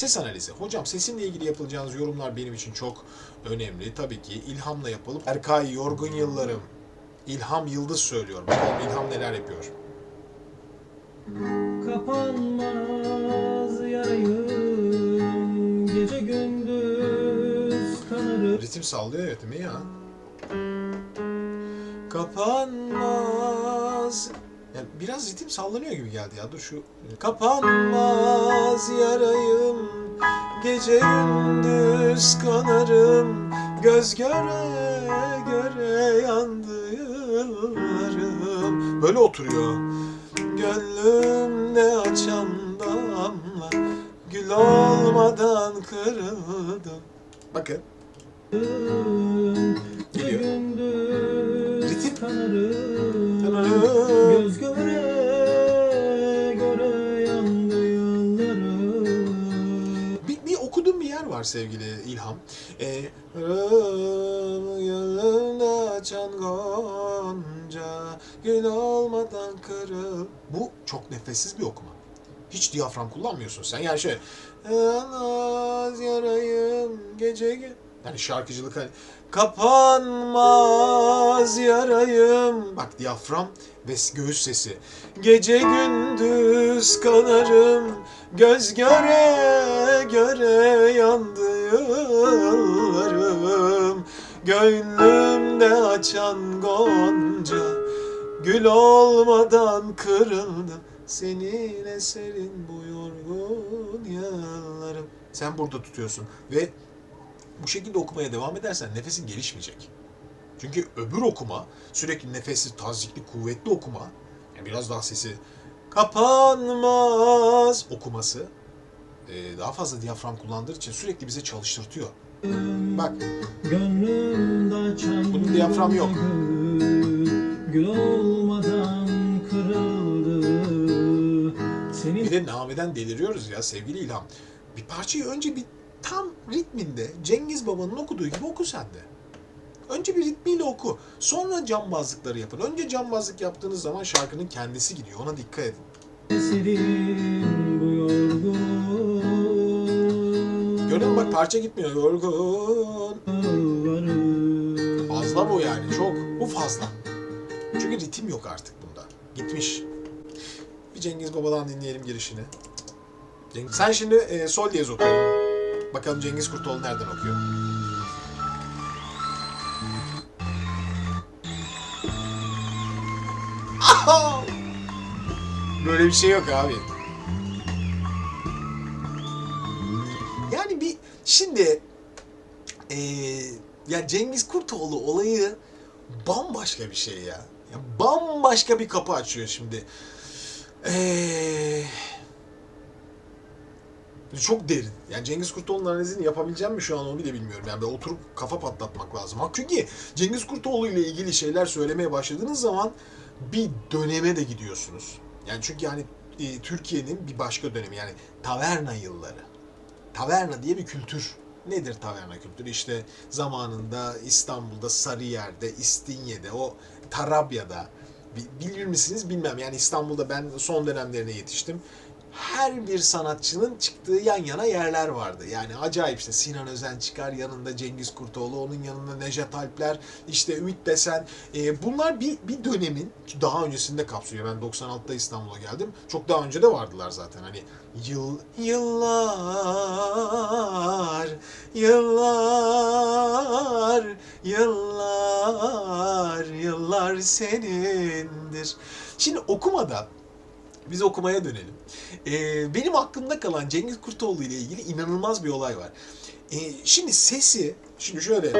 Ses analizi. Hocam sesimle ilgili yapılacağınız yorumlar benim için çok önemli. Tabii ki ilhamla yapalım. Erkay yorgun yıllarım. İlham Yıldız söylüyor. Bakalım İlham neler yapıyor. Kapanmaz yarayım, gece gündüz kanarım. Ritim sallıyor evet mi ya? Kapanmaz. Yani biraz ritim sallanıyor gibi geldi ya. Dur şu. Kapanmaz yarayım. Gece gündüz kanarım. Göz göre göre yandı yıllarım. Böyle oturuyor. Gönlümde açan damla. Gül olmadan kırıldım. Bakın. Geliyor. Ritim. Göz göre göre yandı yıllarım. Bir okuduğum bir yer var sevgili İlham. Gönlümde açan gonca, gül olmadan kırıl. Bu çok nefessiz bir okuma. Hiç diyafram kullanmıyorsun sen. Yani şöyle. Yanmaz yarayım gece. Yani şarkıcılık hani. Kapanmaz yarayım. Bak diyafram ve göğüs sesi. Gece gündüz kanarım. Göz göre göre yandı yıllarım. Gönlümde açan gonca. Gül olmadan kırıldım. Seninle serin bu yorgun yıllarım. Sen burada tutuyorsun ve bu şekilde okumaya devam edersen nefesin gelişmeyecek. Çünkü öbür okuma sürekli nefessiz, tazikli, kuvvetli okuma, yani biraz daha sesi kapanmaz okuması daha fazla diyafram kullandığı için sürekli bize çalıştırtıyor. Bak. Bunun diyaframı yok. Gül olmadan kırıldı. Bir de nameden deliriyoruz ya sevgili İlham. Bir parçayı önce bir tam ritminde Cengiz Baba'nın okuduğu gibi oku sen de. Önce bir ritmiyle oku. Sonra cambazlıkları yapın. Önce cambazlık yaptığınız zaman şarkının kendisi gidiyor. Ona dikkat edin. Serin bu yorgun. Gördün mü bak parça gitmiyor. Yorgun. Fazla bu yani. Çok. Bu fazla. Çünkü ritim yok artık bunda. Gitmiş. Bir Cengiz Baba'dan dinleyelim girişini. Sen şimdi sol diyez oku. Bakalım Cengiz Kurtoğlu nereden okuyor? Böyle bir şey yok abi. Yani bir şimdi ya Cengiz Kurtoğlu olayı bambaşka bir şey ya. Ya bambaşka bir kapı açıyor şimdi. Çok derin. Yani Cengiz Kurtoğlu'nun analizini yapabileceğim mi şu an onu bile bilmiyorum. Yani böyle oturup kafa patlatmak lazım. Çünkü Cengiz Kurtoğlu ile ilgili şeyler söylemeye başladığınız zaman bir döneme de gidiyorsunuz. Yani çünkü yani Türkiye'nin bir başka dönemi yani taverna yılları. Taverna diye bir kültür. Nedir taverna kültürü? İşte zamanında İstanbul'da Sarıyer'de, İstinye'de, o Tarabya'da bilir misiniz bilmem. Yani İstanbul'da ben son dönemlerine yetiştim. Her bir sanatçının çıktığı yan yana yerler vardı. Yani acayip işte Sinan Özen çıkar, yanında Cengiz Kurtoğlu, onun yanında Nejat Alpler, işte Ümit Besen. Bunlar bir dönemin daha öncesinde kapsıyor. Ben 96'da İstanbul'a geldim. Çok daha önce de vardılar zaten. Hani yıllar, yıllar, yıllar, yıllar senindir. Şimdi okumada biz okumaya dönelim. Benim aklımda kalan Cengiz Kurtoğlu ile ilgili inanılmaz bir olay var. Şimdi sesi, şimdi şöyle,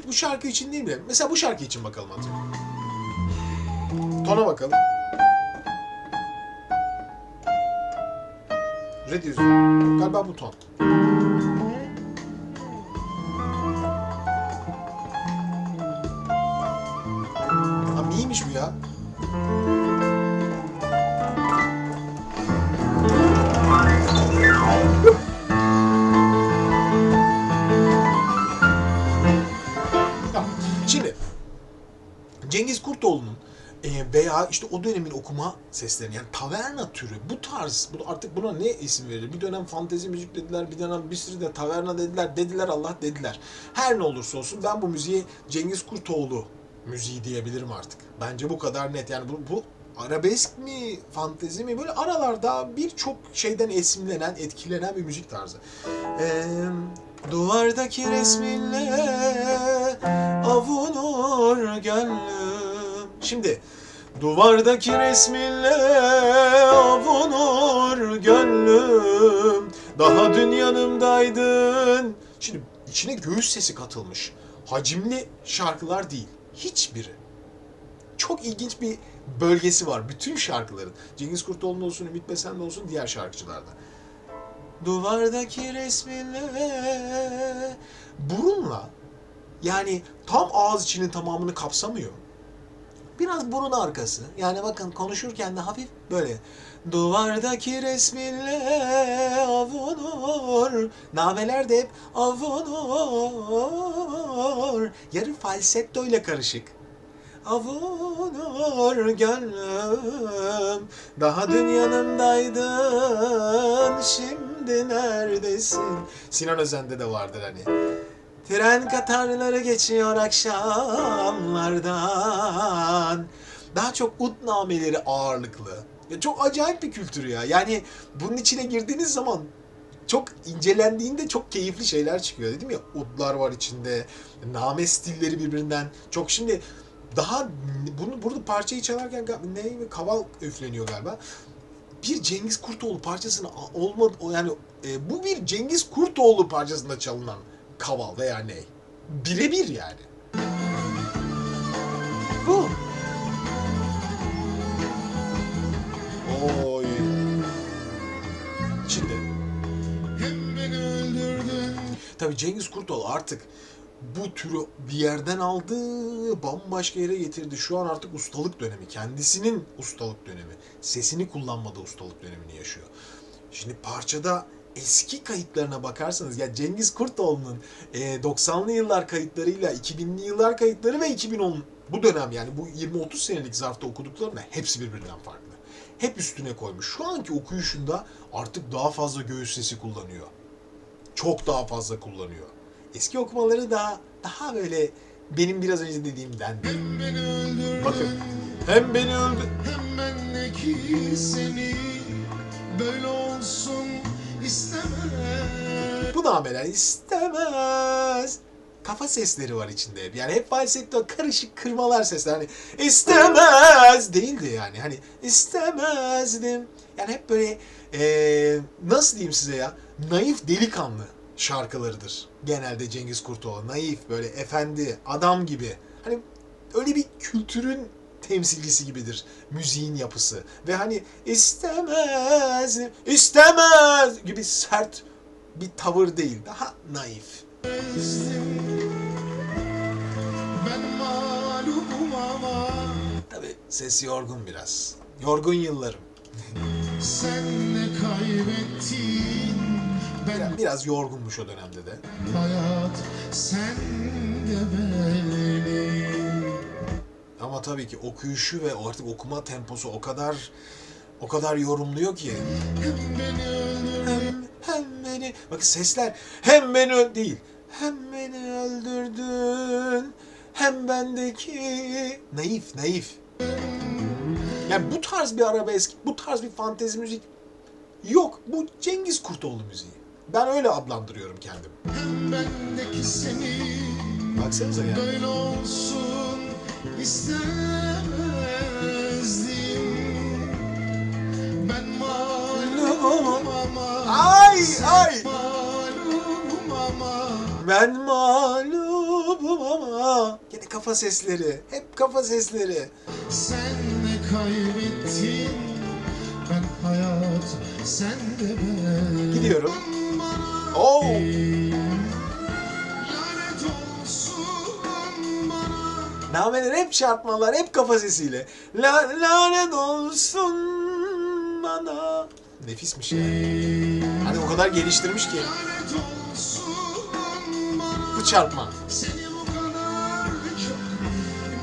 bu şarkı için değil mi? Mesela bu şarkı için bakalım atıyorum. Tona bakalım. Re diyoruz. Galiba bu ton. Ha miymiş bu ya? Şimdi Cengiz Kurtoğlu'nun Veya işte o dönemin okuma sesleri, yani taverna türü, bu tarz, artık buna ne isim verir? Bir dönem fantezi müzik dediler, bir dönem bir sürü de taverna dediler Allah dediler. Her ne olursa olsun ben bu müziğe Cengiz Kurtoğlu müziği diyebilirim artık. Bence bu kadar net. Yani bu arabesk mi, fantezi mi, böyle aralarda birçok şeyden esinlenen, etkilenen bir müzik tarzı. Duvardaki resminle avunur gönlüm. Şimdi duvardaki resminle avunur gönlüm. Daha dün yanımdaydın. Şimdi içine göğüs sesi katılmış. Hacimli şarkılar değil. Hiçbiri. Çok ilginç bir bölgesi var bütün şarkıların. Cengiz Kurtoğlu'nun olsun, Ümit Besen'de olsun, diğer şarkıcılarda. Duvardaki resminle burunla, yani tam ağız içinin tamamını kapsamıyor. Biraz burun arkası. Yani bakın konuşurken de hafif böyle. Duvardaki resminle avunur. Nameler de hep avunur. Yarı falsetto ile karışık. Avunur gönlüm. Daha dün yanımdaydın. Şimdi neredesin? Sinan Özen'de de vardır hani. Tren katarları geçiyor akşamlardan. Daha çok ut nameleri ağırlıklı. Ya çok acayip bir kültür ya. Yani bunun içine girdiğiniz zaman çok incelendiğinde çok keyifli şeyler çıkıyor, dedim ya. Utlar var içinde. Name stilleri birbirinden çok. Şimdi daha burada parçayı çalarken kaval üfleniyor galiba. Bir Cengiz Kurtoğlu parçasını olmadı yani bu bir Cengiz Kurtoğlu parçasında çalınan kaval veya ney. Birebir yani. Bu. Oy. Şimdi. Tabii Cengiz Kurtoğlu artık bu türü bir yerden aldı, bambaşka yere getirdi. Şu an artık ustalık dönemi. Kendisinin ustalık dönemi. Sesini kullanmadığı ustalık dönemini yaşıyor. Şimdi parçada eski kayıtlarına bakarsanız, ya Cengiz Kurtoğlu'nun 90'lı yıllar kayıtlarıyla 2000'li yıllar kayıtları ve 2010 bu dönem, yani bu 20-30 senelik zarfta okuduklarına hepsi birbirinden farklı. Hep üstüne koymuş. Şu anki okuyuşunda artık daha fazla göğüs sesi kullanıyor. Çok daha fazla kullanıyor. Eski okumaları daha böyle benim biraz önce dediğimden. Bakın. Hem beni öldür. Hem bendeki seni böyle olsun istemez. Bu nameler istemez. Kafa sesleri var içinde hep. Yani hep falsetto, karışık kırmalar sesler. Hani istemez değildi yani. Hani istemezdim. Yani hep böyle nasıl diyeyim size ya? Naif delikanlı şarkılarıdır. Genelde Cengiz Kurtoğlu. Naif, böyle efendi, adam gibi. Hani öyle bir kültürün temsilcisi gibidir müziğin yapısı. Ve hani istemez gibi sert bir tavır değil. Daha naif. Ben mağlubum ama Tabii ses yorgun biraz. Yorgun yıllarım. sen ne kaybettin. Ben Biraz yorgunmuş o dönemde de. hayat sen de beni. Ama tabii ki okuyuşu ve artık okuma temposu o kadar yorumluyor ki. Hem beni öldürdün. Hem beni... Bakın sesler hem beni değil. Hem beni öldürdün. Hem bendeki... Naif. Yani bu tarz bir arabesk, bu tarz bir fantezi müzik yok. Bu Cengiz Kurtoğlu müziği. Ben öyle adlandırıyorum kendimi. Hem bendeki seni Baksanıza yani. böyle olsun istemezdim. Ben mağlubum ama Ay! mağlubum ama Ben mağlubum ama... Yine kafa sesleri. Hep kafa sesleri. sen ne kaybettin. Ben hayat sen de ben. Gidiyorum. Oh! Lanet olsun bana. Nameler hep çarpmalar, hep kafa sesiyle. Lanet olsun bana. Nefismiş ya. Hani o kadar geliştirmiş ki Lanet olsun bana. bu çarpma. Seni bu kadar çok,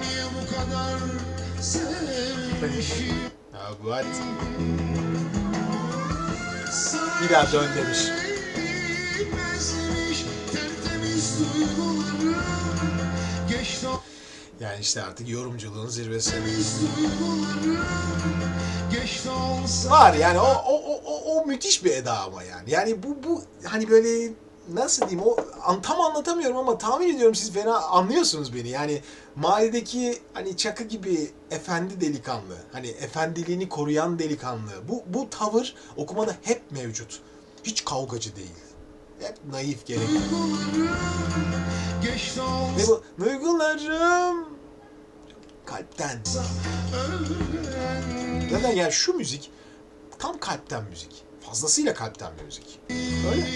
niye bu kadar sevdim? yaşıyor. Ha, what? Bir daha dön demiş. Bilmezmiş tertemiz duygularım. Geçti o Yani işte artık yorumculuğun zirvesi. duygularım. Geçti olsa Var yani o müthiş bir eda ama yani. Yani bu hani böyle nasıl diyeyim tam anlatamıyorum ama tahmin ediyorum siz fena anlıyorsunuz beni. Yani mahalledeki hani Çakı gibi efendi delikanlı, hani efendiliğini koruyan delikanlı. Bu tavır okumada hep mevcut. Hiç kavgacı değil. Hep naif gerekli. geçti Ve olsa bu duygularım kalpten. Neden yani şu müzik tam kalpten müzik. Fazlasıyla kalpten bir müzik. Öyle.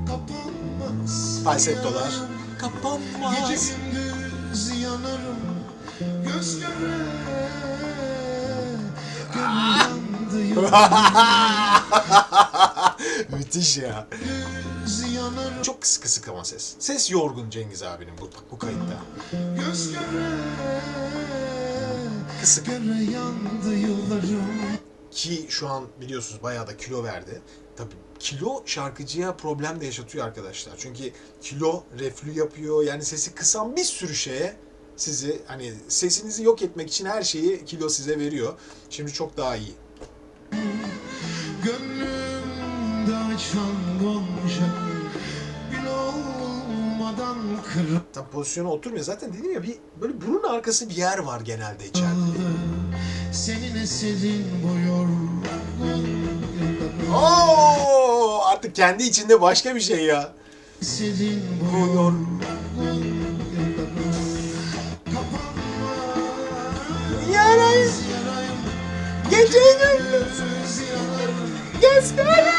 kapanmaz. Falsettolar. Gece Kapanmaz. gündüz yanarım göz göre. Gönül yandı Müthiş ya. gündüz yanarım Çok kısık ama ses. Ses yorgun Cengiz abinin bu kayıtta. göz göre. Kısık. Göre yandı yıllarım. Ki şu an biliyorsunuz bayağı da kilo verdi. Tabii kilo şarkıcıya problem de yaşatıyor arkadaşlar. Çünkü kilo reflü yapıyor. Yani sesi kısan bir sürü şeye sizi hani sesinizi yok etmek için her şeyi kilo size veriyor. Şimdi çok daha iyi. Gönlümde açan gonca gül olmadan kırıldı. Tam pozisyona oturmuyor. Zaten dedim ya bir böyle burun arkası bir yer var genelde içeride. Senin eserin bu yorgun yıllarım. Oo, artık kendi içinde başka bir şey ya. Eserin Bu bu yor- yorgun yıllarım. Kapanmaz Yarayı yarayım. gece gündüz Göz yanarım. gezgele.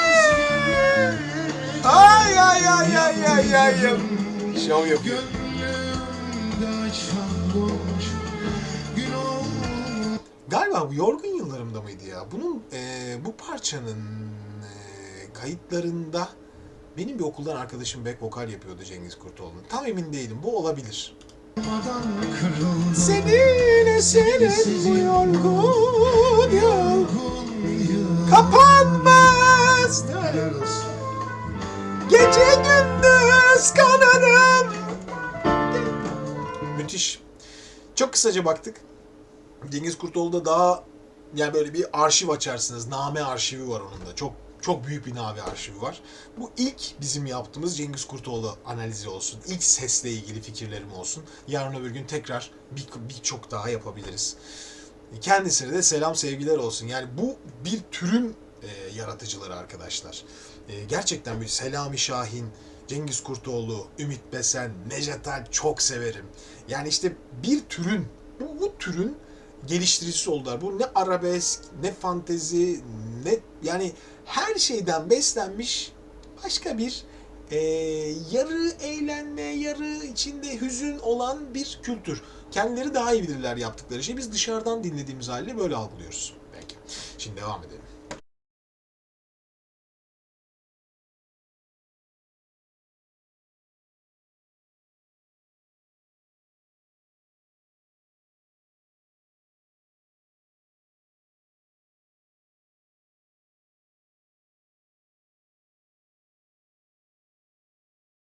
Ay ay ay ay ay ay. Şov yapıyor. Gönlümde açan gonca gül olmadan. Galiba bu yorgun yıllarımda mıydı ya? Bunun bu parçanın kayıtlarında benim bir okuldan arkadaşım back vokal yapıyordu Cengiz Kurtoğlu'nun. Tam emin değilim. Bu olabilir. Kırıldı. Senin eserin bu yorgun yıl Yorgun yıl. kapanmaz. Helal olsun. Gece gündüz kanarım. Müthiş. Çok kısaca baktık. Cengiz Kurtoğlu'da daha yani böyle bir arşiv açarsınız. Name arşivi var onun da. Çok büyük bir name arşivi var. Bu ilk bizim yaptığımız Cengiz Kurtoğlu analizi olsun. İlk sesle ilgili fikirlerim olsun. Yarın öbür gün tekrar birçok daha yapabiliriz. Kendisine de selam sevgiler olsun. Yani bu bir türün yaratıcıları arkadaşlar. Gerçekten bir Selami Şahin, Cengiz Kurtoğlu, Ümit Besen, Nejat Alp çok severim. Yani işte bir türün, bu türün geliştiricisi oldular. Bu ne arabesk, ne fantezi, ne yani her şeyden beslenmiş başka bir yarı eğlenme, yarı içinde hüzün olan bir kültür. Kendileri daha iyi bilirler yaptıkları şeyi. Biz dışarıdan dinlediğimiz haliyle böyle algılıyoruz. Belki. Şimdi devam edelim.